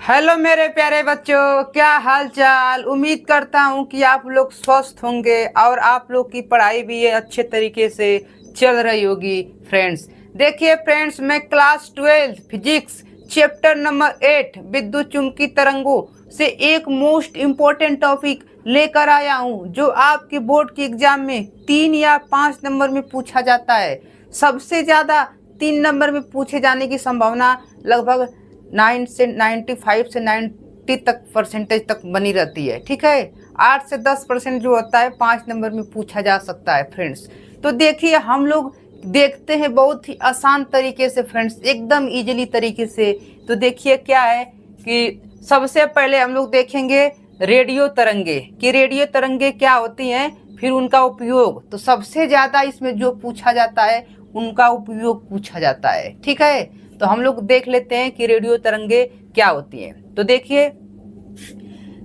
Hello मेरे प्यारे बच्चों, क्या हाल चाल। उम्मीद करता हूँ कि आप लोग स्वस्थ होंगे और आप लोग की पढ़ाई भी अच्छे तरीके से चल रही होगी। फ्रेंड्स देखिए फ्रेंड्स, मैं क्लास 12 फिजिक्स चैप्टर नंबर 8 विद्युत चुंबकीय तरंगों से एक मोस्ट इम्पोर्टेंट टॉपिक लेकर आया हूँ, जो आपके बोर्ड के एग्जाम में 3 या 5 नंबर में पूछा जाता है। सबसे ज़्यादा 3 नंबर में पूछे जाने की संभावना लगभग 95 से 90 तक परसेंटेज तक बनी रहती है। ठीक है, 8 से 10% जो होता है 5 नंबर में पूछा जा सकता है। फ्रेंड्स तो देखिए, हम लोग देखते हैं बहुत ही आसान तरीके से फ्रेंड्स, एकदम इजीली तरीके से। तो देखिए क्या है कि सबसे पहले हम लोग देखेंगे रेडियो तरंगे कि रेडियो तरंगे क्या होती हैं, फिर उनका उपयोग। तो सबसे ज़्यादा इसमें जो पूछा जाता है उनका उपयोग पूछा जाता है। ठीक है, तो हम लोग देख लेते हैं कि रेडियो तरंगे क्या होती हैं। तो देखिए,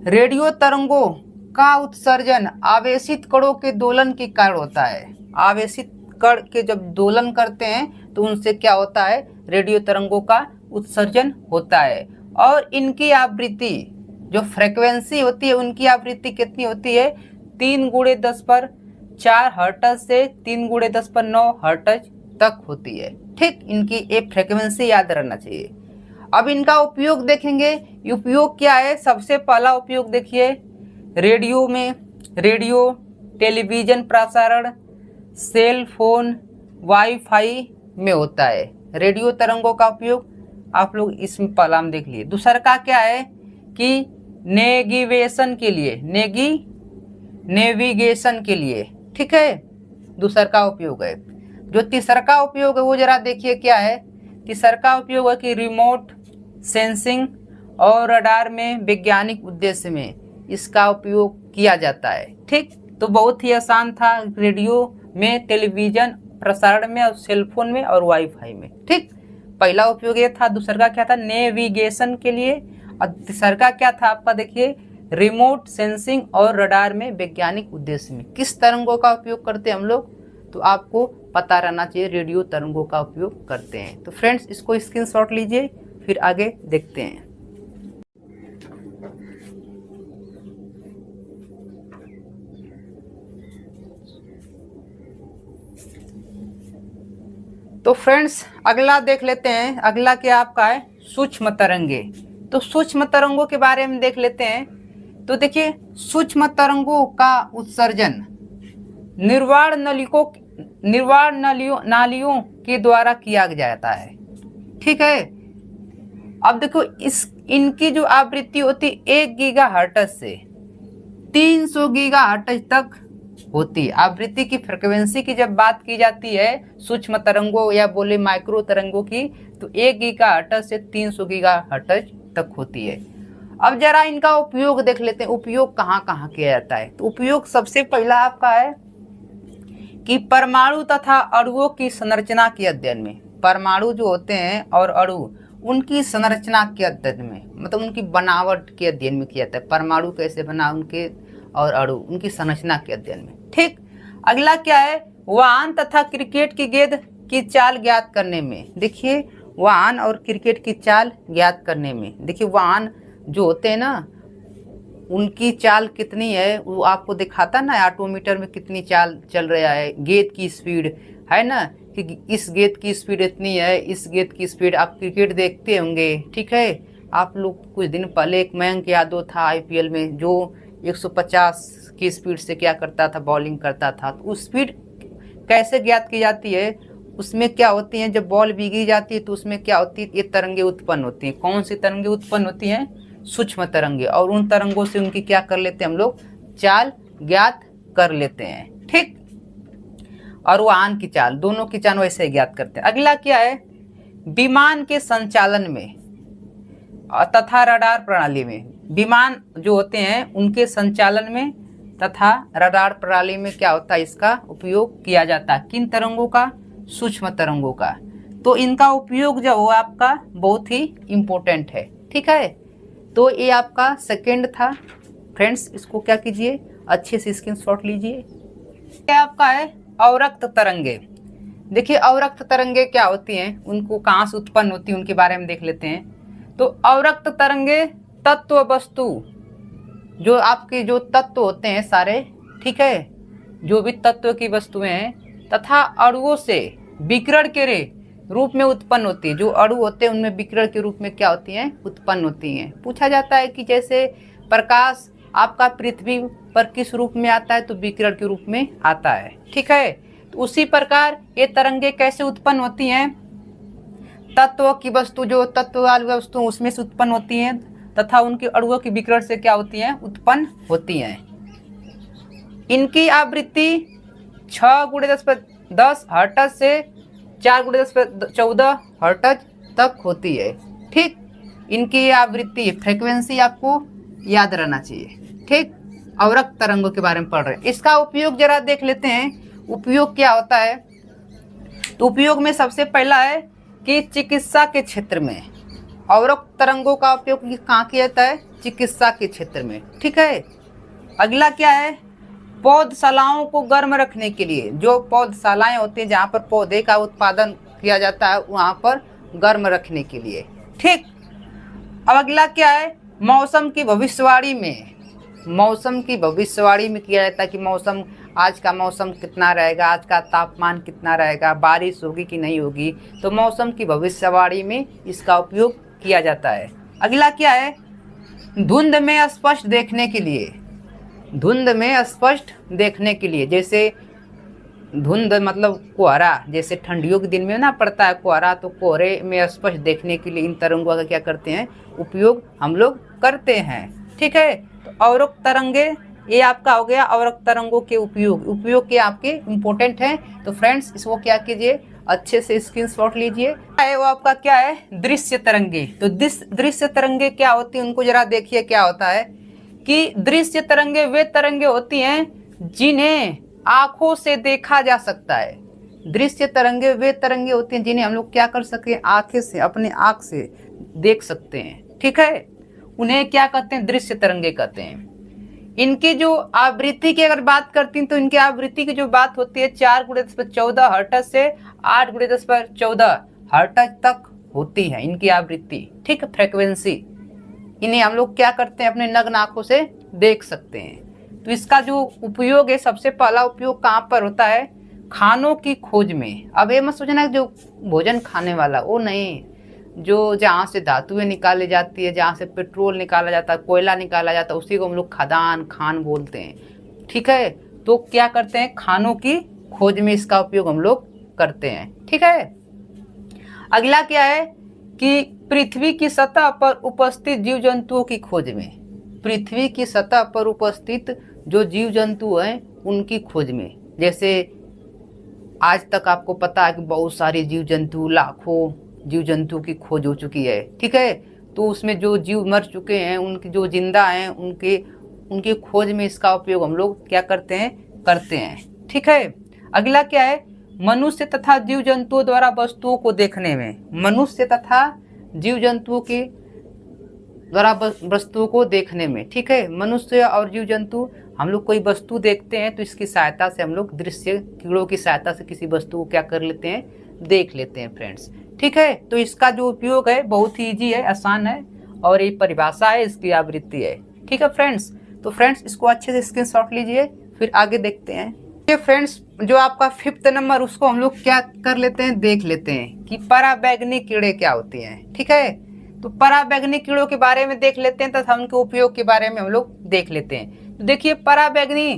रेडियो तरंगों का उत्सर्जन आवेशित कणों के दोलन के कारण होता है। आवेशित कण के जब दोलन करते हैं तो उनसे क्या होता है, रेडियो तरंगों का उत्सर्जन होता है। और इनकी आवृत्ति जो फ्रीक्वेंसी होती है, उनकी आवृत्ति कितनी होती है, 3×10⁴ हर्ट्ज से 3×10⁹ हर्ट्ज तक होती है। ठीक, इनकी एक फ्रीक्वेंसी याद रहना चाहिए। अब इनका उपयोग देखेंगे, उपयोग क्या है। सबसे पहला उपयोग देखिए, रेडियो में, रेडियो, टेलीविजन प्रसारण, सेल फोन, वाईफाई में होता है। रेडियो तरंगों का उपयोग आप लोग इसमें पहला में देख लिए। दूसरा का क्या है कि नेविगेशन के लिए, नेविगेशन के लिए। ठीक है, दूसरा का उपयोग है। जो तीसरा का उपयोग है वो जरा देखिए क्या है। तीसरा का उपयोग है कि रिमोट सेंसिंग और रडार में वैज्ञानिक उद्देश्य में इसका उपयोग किया जाता है। ठीक, तो बहुत ही आसान था, रेडियो में, टेलीविजन प्रसारण में, और सेलफोन में, और वाईफाई में। ठीक, पहला उपयोग ये था। दूसरा का क्या था, नेविगेशन के लिए। और तीसरा का क्या था आपका, देखिए, रिमोट सेंसिंग और रडार में वैज्ञानिक उद्देश्य में। किस तरंगों का उपयोग करते हैं हम लोग, तो आपको पता रहना चाहिए, रेडियो तरंगों का उपयोग करते हैं। तो फ्रेंड्स इसको स्क्रीनशॉट लीजिए, फिर आगे देखते हैं। तो फ्रेंड्स अगला देख लेते हैं। अगला क्या आपका है, सूक्ष्म तरंगे। तो सूक्ष्म तरंगों के बारे में देख लेते हैं। तो देखिए, सूक्ष्म तरंगों का उत्सर्जन निर्वाण नालियों के द्वारा किया जाता है। ठीक है, अब देखो, इनकी जो आवृत्ति होती है 1 गीगाहर्ट्ज से 300 गीगाहर्ट्ज तक होती है। आवृत्ति की फ्रिक्वेंसी की जब बात की जाती है सूक्ष्म तरंगों या बोले माइक्रो तरंगों की, तो 1 गीगाहर्ट्ज से 300 गीगाहर्ट्ज तक होती है। अब जरा इनका उपयोग देख लेते हैं, उपयोग कहाँ कहाँ किया जाता है। तो उपयोग सबसे पहला आपका है कि परमाणु तथा अणुओं की संरचना के अध्ययन में। परमाणु जो होते हैं और अणु, उनकी संरचना के अध्ययन में, मतलब उनकी बनावट के अध्ययन में किया जाता है। परमाणु कैसे बना उनके, और अणु, उनकी संरचना के अध्ययन में। ठीक, अगला क्या है, वाहन तथा क्रिकेट की गेंद की चाल ज्ञात करने में। देखिए, वाहन और क्रिकेट की चाल ज्ञात करने में। देखिए, वाहन जो होते हैं ना, उनकी चाल कितनी है वो आपको दिखाता ना, ऑटोमीटर में कितनी चाल चल रहा है। गेंद की स्पीड है ना, कि इस गेंद की स्पीड इतनी है, इस गेंद की स्पीड। आप क्रिकेट देखते होंगे, ठीक है। आप लोग कुछ दिन पहले एक मयंक यादव था आईपीएल में, जो 150 की स्पीड से क्या करता था, बॉलिंग करता था। तो उस स्पीड कैसे ज्ञात की जाती है, उसमें क्या होती है, जब बॉल भीगी जाती है तो उसमें क्या होती है, ये तरंगे उत्पन्न होती हैं। कौन सी तरंगे उत्पन्न होती हैं, सूक्ष्म तरंगे। और उन तरंगों से उनकी क्या कर लेते हैं हम लोग, चाल ज्ञात कर लेते हैं। ठीक, और वाहन की चाल, दोनों की चाल वैसे ज्ञात करते हैं। अगला क्या है, विमान के संचालन में तथा रडार प्रणाली में। विमान जो होते हैं उनके संचालन में तथा रडार प्रणाली में क्या होता है, इसका उपयोग किया जाता है। किन तरंगों का, सूक्ष्म तरंगों का। तो इनका उपयोग जो हो आपका बहुत ही इम्पोर्टेंट है। ठीक है, तो ये आपका सेकंड था। फ्रेंड्स इसको क्या कीजिए, अच्छे से स्क्रीनशॉट लीजिए। क्या आपका है, अवरक्त तरंगे। देखिए, अवरक्त तरंगे क्या होती हैं, उनको कहाँ से उत्पन्न होती है, उनके बारे में देख लेते हैं। तो अवरक्त तरंगे तत्व वस्तु, जो आपके जो तत्व होते हैं सारे, ठीक है, जो भी तत्व की वस्तुएं हैं तथा अणुओं से विकिरण के रूप में उत्पन्न होती है। जो अणु होते हैं उनमें विकिरण के रूप में क्या होती हैं, उत्पन्न होती हैं। पूछा जाता है कि जैसे प्रकाश आपका पृथ्वी पर किस रूप में आता है, तो विकिरण के रूप में आता है, ठीक है। तो उसी प्रकार ये तरंगे कैसे उत्पन्न होती हैं, तत्व की वस्तु, जो तत्व वाली वस्तु उसमें से उत्पन्न होती हैं तथा उनके अणुओं की विकिरण से क्या होती हैं, उत्पन्न होती हैं। इनकी आवृत्ति 6×10 हर्ट्ज से 4×1014 हर्ट्ज तक होती है, ठीक। इनकी आवृत्ति फ्रीक्वेंसी आपको याद रहना चाहिए, ठीक। अवरक्त तरंगों के बारे में पढ़ रहे हैं। इसका उपयोग जरा देख लेते हैं, उपयोग क्या होता है। तो उपयोग में सबसे पहला है कि चिकित्सा के क्षेत्र में अवरक्त तरंगों का उपयोग कहाँ किया जाता है, चिकित्सा के क्षेत्र में, ठीक है। अगला क्या है, पौधशालाओं को गर्म रखने के लिए, जो पौधशालाएं होती हैं जहाँ पर पौधे का उत्पादन किया जाता है वहाँ पर गर्म रखने के लिए, ठीक। अब अगला क्या है, मौसम की भविष्यवाणी में, मौसम की भविष्यवाणी में किया जाता है कि मौसम, आज का मौसम कितना रहेगा, आज का तापमान कितना रहेगा, बारिश होगी कि नहीं होगी, तो मौसम की भविष्यवाणी में इसका उपयोग किया जाता है। अगला क्या है, धुंध में स्पष्ट देखने के लिए, धुंध में स्पष्ट देखने के लिए, जैसे धुंध मतलब कोहरा, जैसे ठंडियों के दिन में ना पड़ता है कोहरा, तो कोहरे में स्पष्ट देखने के लिए इन तरंगों का क्या करते हैं, उपयोग हम लोग करते हैं, ठीक है। तो अवरक्त तरंगे, ये आपका हो गया अवरक्त तरंगों के उपयोग के आपके इम्पोर्टेंट हैं। तो फ्रेंड्स इसको क्या कीजिए, अच्छे से स्क्रीनशॉट लीजिए। वो आपका क्या है, दृश्य तरंगे। तो दृश्य तरंगे क्या होती है, उनको जरा देखिए क्या होता है कि दृश्य तरंगे वे तरंगे होती हैं जिन्हें आंखों से देखा जा सकता है। दृश्य तरंगे वे तरंगे होती हैं जिन्हें हम लोग क्या कर सके, आंखें से, अपने आंख से देख सकते हैं, ठीक है। उन्हें क्या कहते हैं, दृश्य तरंगे कहते हैं। इनकी जो आवृत्ति की अगर बात करती हैं तो इनकी आवृत्ति की जो बात होती है 4×1014 हर्ट्ज से 8×1014 हर्ट्ज तक होती है इनकी आवृत्ति, ठीक है, फ्रीक्वेंसी। इन्हें हम लोग क्या करते हैं, अपने नग्न आंखों से देख सकते हैं। तो इसका जो उपयोग है, सबसे पहला उपयोग कहाँ पर होता है, खानों की खोज में। अब ये मत सोचना जो भोजन खाने वाला, वो नहीं, जो जहाँ से धातुएं निकाली जाती है, जहाँ से पेट्रोल निकाला जाता है, कोयला निकाला जाता है, उसी को हम लोग खान बोलते हैं, ठीक है। तो क्या करते हैं, खानों की खोज में इसका उपयोग हम लोग करते हैं, ठीक है। अगला क्या है कि पृथ्वी की सतह पर उपस्थित जीव जंतुओं की खोज में, पृथ्वी की सतह पर उपस्थित जो जीव जंतु हैं उनकी खोज में। जैसे आज तक आपको पता है कि बहुत सारे जीव जंतु, लाखों जीव जंतु की खोज हो चुकी है, ठीक है। तो उसमें जो जीव मर चुके हैं, उनके जो जिंदा हैं, उनकी खोज में इसका उपयोग हम लोग क्या करते हैं, ठीक है। अगला क्या है, मनुष्य तथा जीव जंतुओं द्वारा वस्तुओं को देखने में, मनुष्य तथा जीव जंतुओं के द्वारा वस्तुओं को देखने में, ठीक है। मनुष्य और जीव जंतु, हम लोग कोई वस्तु देखते हैं तो इसकी सहायता से हम लोग दृश्य कीड़ों की सहायता से किसी वस्तु को क्या कर लेते हैं, देख लेते हैं फ्रेंड्स, ठीक है। तो इसका जो उपयोग है बहुत ही ईजी है, आसान है, और ये परिभाषा है, इसकी आवृत्ति है, ठीक है फ्रेंड्स। तो फ्रेंड्स इसको अच्छे से स्क्रीनशॉट लीजिए, फिर आगे देखते हैं। ये फ्रेंड्स जो आपका 5th नंबर, उसको हम लोग क्या कर लेते हैं, देख लेते हैं कि पराबैंगनी कीड़े क्या होती हैं, ठीक है। तो पराबैंगनी कीड़ों के बारे में देख लेते हैं तथा उनके उपयोग के बारे में हम लोग देख लेते हैं। तो देखिए, पराबैंगनी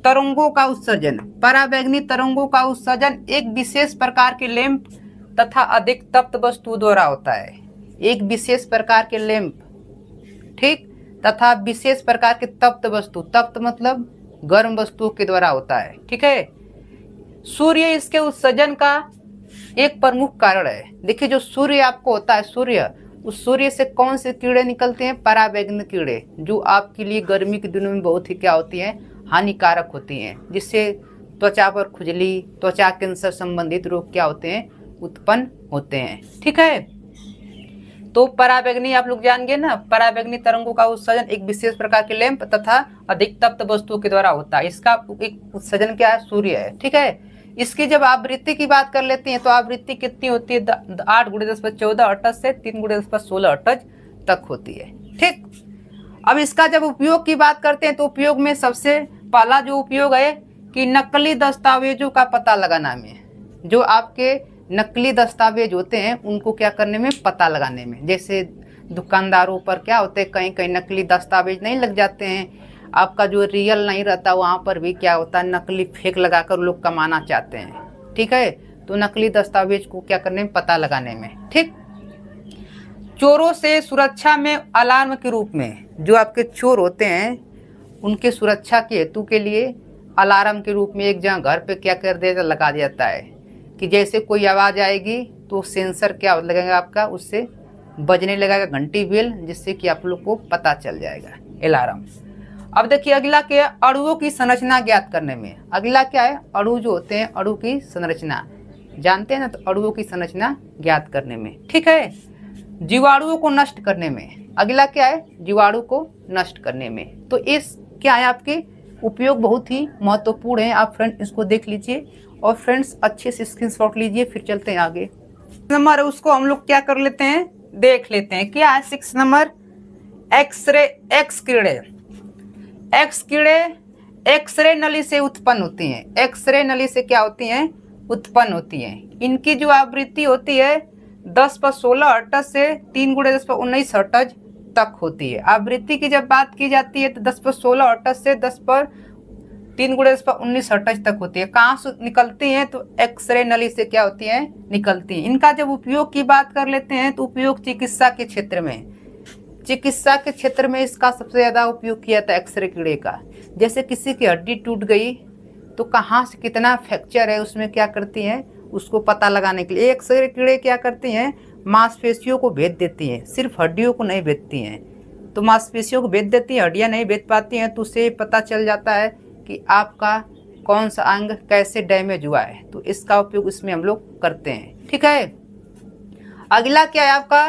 तरंगों का उत्सर्जन, पराबैंगनी तरंगों का उत्सर्जन एक विशेष प्रकार के लैंप तथा अधिक तप्त वस्तु द्वारा होता है। एक विशेष प्रकार के लैंप, ठीक, तथा विशेष प्रकार के तप्त वस्तु, तप्त मतलब गर्म वस्तुओं के द्वारा होता है, ठीक है। सूर्य इसके उत्सर्जन का एक प्रमुख कारण है। देखिए, जो सूर्य आपको होता है, सूर्य, उस सूर्य से कौन से कीड़े निकलते हैं, पराबैंगनी कीड़े, जो आपके लिए गर्मी के दिनों में बहुत ही क्या होती हैं, हानिकारक होती हैं, जिससे त्वचा पर खुजली, त्वचा कैंसर संबंधित रोग क्या होते हैं, उत्पन्न होते हैं, ठीक है। तो पराबैंगनी आप लोग जान गए ना, पराबैंगनी तरंगों का उत्सर्जन एक विशेष प्रकार के लैंप तथा अधिक तप्त वस्तुओं के द्वारा होता है। इसका एक उत्सर्जन क्या है, सूर्य है, ठीक है। इसकी जब आवृत्ति की बात कर लेते हैं तो आवृत्ति कितनी होती है, 8×1014 हर्ट्ज से 3×1016 हर्ट्ज तक होती है। ठीक, अब इसका जब उपयोग की बात करते हैं तो उपयोग में सबसे पहला जो उपयोग है कि नकली दस्तावेजों का पता लगाना में, जो आपके नकली दस्तावेज होते हैं उनको क्या करने में, पता लगाने में। जैसे दुकानदारों पर क्या होते हैं, कहीं कहीं नकली दस्तावेज नहीं लग जाते हैं, आपका जो रियल नहीं रहता वहाँ पर भी क्या होता है, नकली फेक लगाकर लोग कमाना चाहते हैं। ठीक है, तो नकली दस्तावेज को क्या करने में, पता लगाने में। ठीक, चोरों से सुरक्षा में अलार्म के रूप में, जो आपके चोर होते हैं उनके सुरक्षा के हेतु के लिए अलार्म के रूप में एक जगह घर पे क्या कर दिया, लगा दिया जाता है कि जैसे कोई आवाज़ आएगी तो सेंसर क्या लगेगा आपका, उससे बजने लगेगा घंटी बेल, जिससे कि आप लोग को पता चल जाएगा, अलार्म। अब देखिए अगला क्या है, अणुओं की संरचना ज्ञात करने में। अगला क्या है, अणु जो होते हैं, अणु की संरचना जानते हैं ना, तो अणुओं की संरचना ज्ञात करने में। ठीक है, जीवाणुओं को नष्ट करने में। अगला क्या है, जीवाणु को नष्ट करने में। तो इस क्या है, आपके उपयोग बहुत ही महत्वपूर्ण है। आप फ्रेंड इसको देख लीजिए और फ्रेंड्स अच्छे से स्क्रीनशॉट लीजिए, फिर चलते हैं आगे। नंबर उसको हम लोग क्या कर लेते हैं, देख लेते हैं। क्या है 6 नंबर, एक्सरे, एक्स किरणें। एक्स किरणें एक्सरे नली से उत्पन्न होती हैं। एक्सरे नली से क्या होती हैं, उत्पन्न होती हैं। इनकी जो आवृत्ति होती है 10/16 हर्ट्ज से 3 × 10⁻19 हर्ट्ज तक होती है। आवृत्ति की जब बात की जाती है तो 10/16 हर्ट्ज से 10/3 × 10⁻19 हर्ट्ज तक होती है। कहाँ से निकलती हैं, तो एक्सरे नली से क्या होती हैं, निकलती हैं। इनका जब उपयोग की बात कर लेते हैं तो उपयोग चिकित्सा के क्षेत्र में, चिकित्सा के क्षेत्र में इसका सबसे ज़्यादा उपयोग किया था एक्सरे कीड़े का। जैसे किसी की हड्डी टूट गई तो कहाँ से कितना फ्रैक्चर है, उसमें क्या करती हैं, उसको पता लगाने के लिए एक्सरे कीड़े क्या करती हैं, मांसपेशियों को भेद देती हैं, सिर्फ हड्डियों को नहीं भेदती हैं। तो मांसपेशियों को भेद देती हैं, हड्डियाँ नहीं भेद पाती हैं, तो उससे पता चल जाता है कि आपका कौन सा अंग कैसे डैमेज हुआ है। तो इसका उपयोग इसमें हम लोग करते हैं। ठीक है, अगला क्या है आपका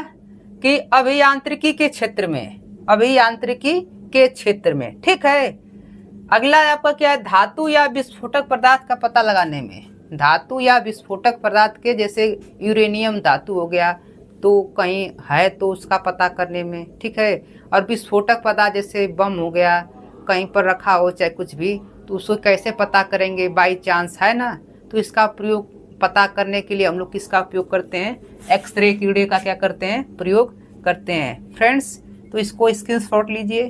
कि अभियांत्रिकी के क्षेत्र में, अभियांत्रिकी के क्षेत्र में। ठीक है, अगला आपका क्या है, धातु या विस्फोटक पदार्थ का पता लगाने में। धातु या विस्फोटक पदार्थ के, जैसे यूरेनियम धातु हो गया तो कहीं है तो उसका पता करने में। ठीक है, और विस्फोटक पदार्थ जैसे बम हो गया, कहीं पर रखा हो चाहे कुछ भी, तो उसको कैसे पता करेंगे, बाई चांस है ना। तो इसका प्रयोग पता करने के लिए हम लोग किसका उपयोग करते हैं, एक्सरे कीड़े का क्या करते हैं, प्रयोग करते हैं फ्रेंड्स। तो इसको स्क्रीनशॉट लीजिए।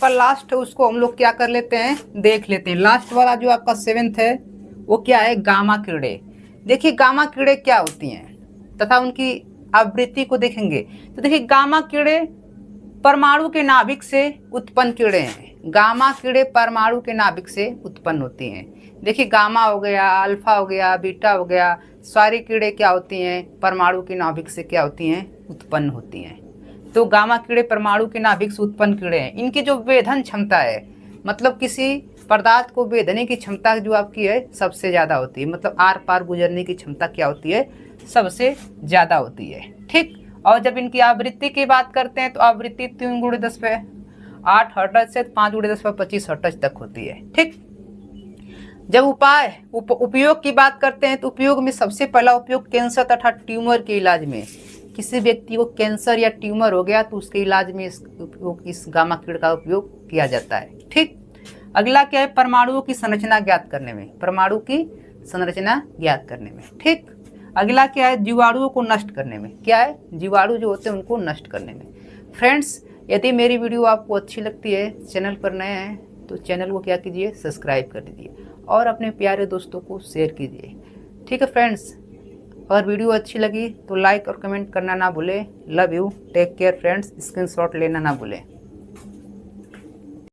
पर लास्ट उसको हम लोग क्या कर लेते हैं, देख लेते हैं। लास्ट वाला जो आपका 7th है वो क्या है, गामा कीड़े। देखिए गामा कीड़े क्या होती हैं तथा उनकी आवृत्ति को देखेंगे तो देखिए गामा कीड़े परमाणु के नाभिक से उत्पन्न कीड़े हैं। गामा कीड़े परमाणु के नाभिक से उत्पन्न होती हैं। देखिए गामा हो गया, अल्फा हो गया, बीटा हो गया, सारी कीड़े क्या होती हैं, परमाणु के नाभिक से क्या होती हैं, उत्पन्न होती हैं। तो गामा कीड़े परमाणु के नाभिक से उत्पन्न कीड़े हैं। इनकी जो वेधन क्षमता है, मतलब किसी पदार्थ को वेधने की क्षमता जो आपकी है सबसे ज़्यादा होती है, मतलब आर पार गुजरने की क्षमता क्या होती है, सबसे ज़्यादा होती है। ठीक, और जब इनकी आवृत्ति की बात करते हैं तो आवृत्ति 3 × 10⁸ हर्ट्ज से 5 × 10⁻25 हर्ट्ज तक होती है। ठीक, जब उपयोग की बात करते हैं तो उपयोग में सबसे पहला उपयोग कैंसर तथा ट्यूमर के इलाज में। किसी व्यक्ति को कैंसर या ट्यूमर हो गया तो उसके इलाज में इस गामा कीड़े का उपयोग किया जाता है। ठीक, अगला क्या है, परमाणुओं की संरचना ज्ञात करने में। परमाणु की संरचना ज्ञात करने में। ठीक, अगला क्या है, जीवाणुओं को नष्ट करने में। क्या है, जीवाणु जो होते हैं उनको नष्ट करने में। फ्रेंड्स, यदि मेरी वीडियो आपको अच्छी लगती है, चैनल पर नए हैं तो चैनल को क्या कीजिए, सब्सक्राइब कर दीजिए और अपने प्यारे दोस्तों को शेयर कीजिए। ठीक है फ्रेंड्स, अगर वीडियो अच्छी लगी तो लाइक और कमेंट करना ना भूलें। Love you, take care friends, screenshot लेना ना भूलें।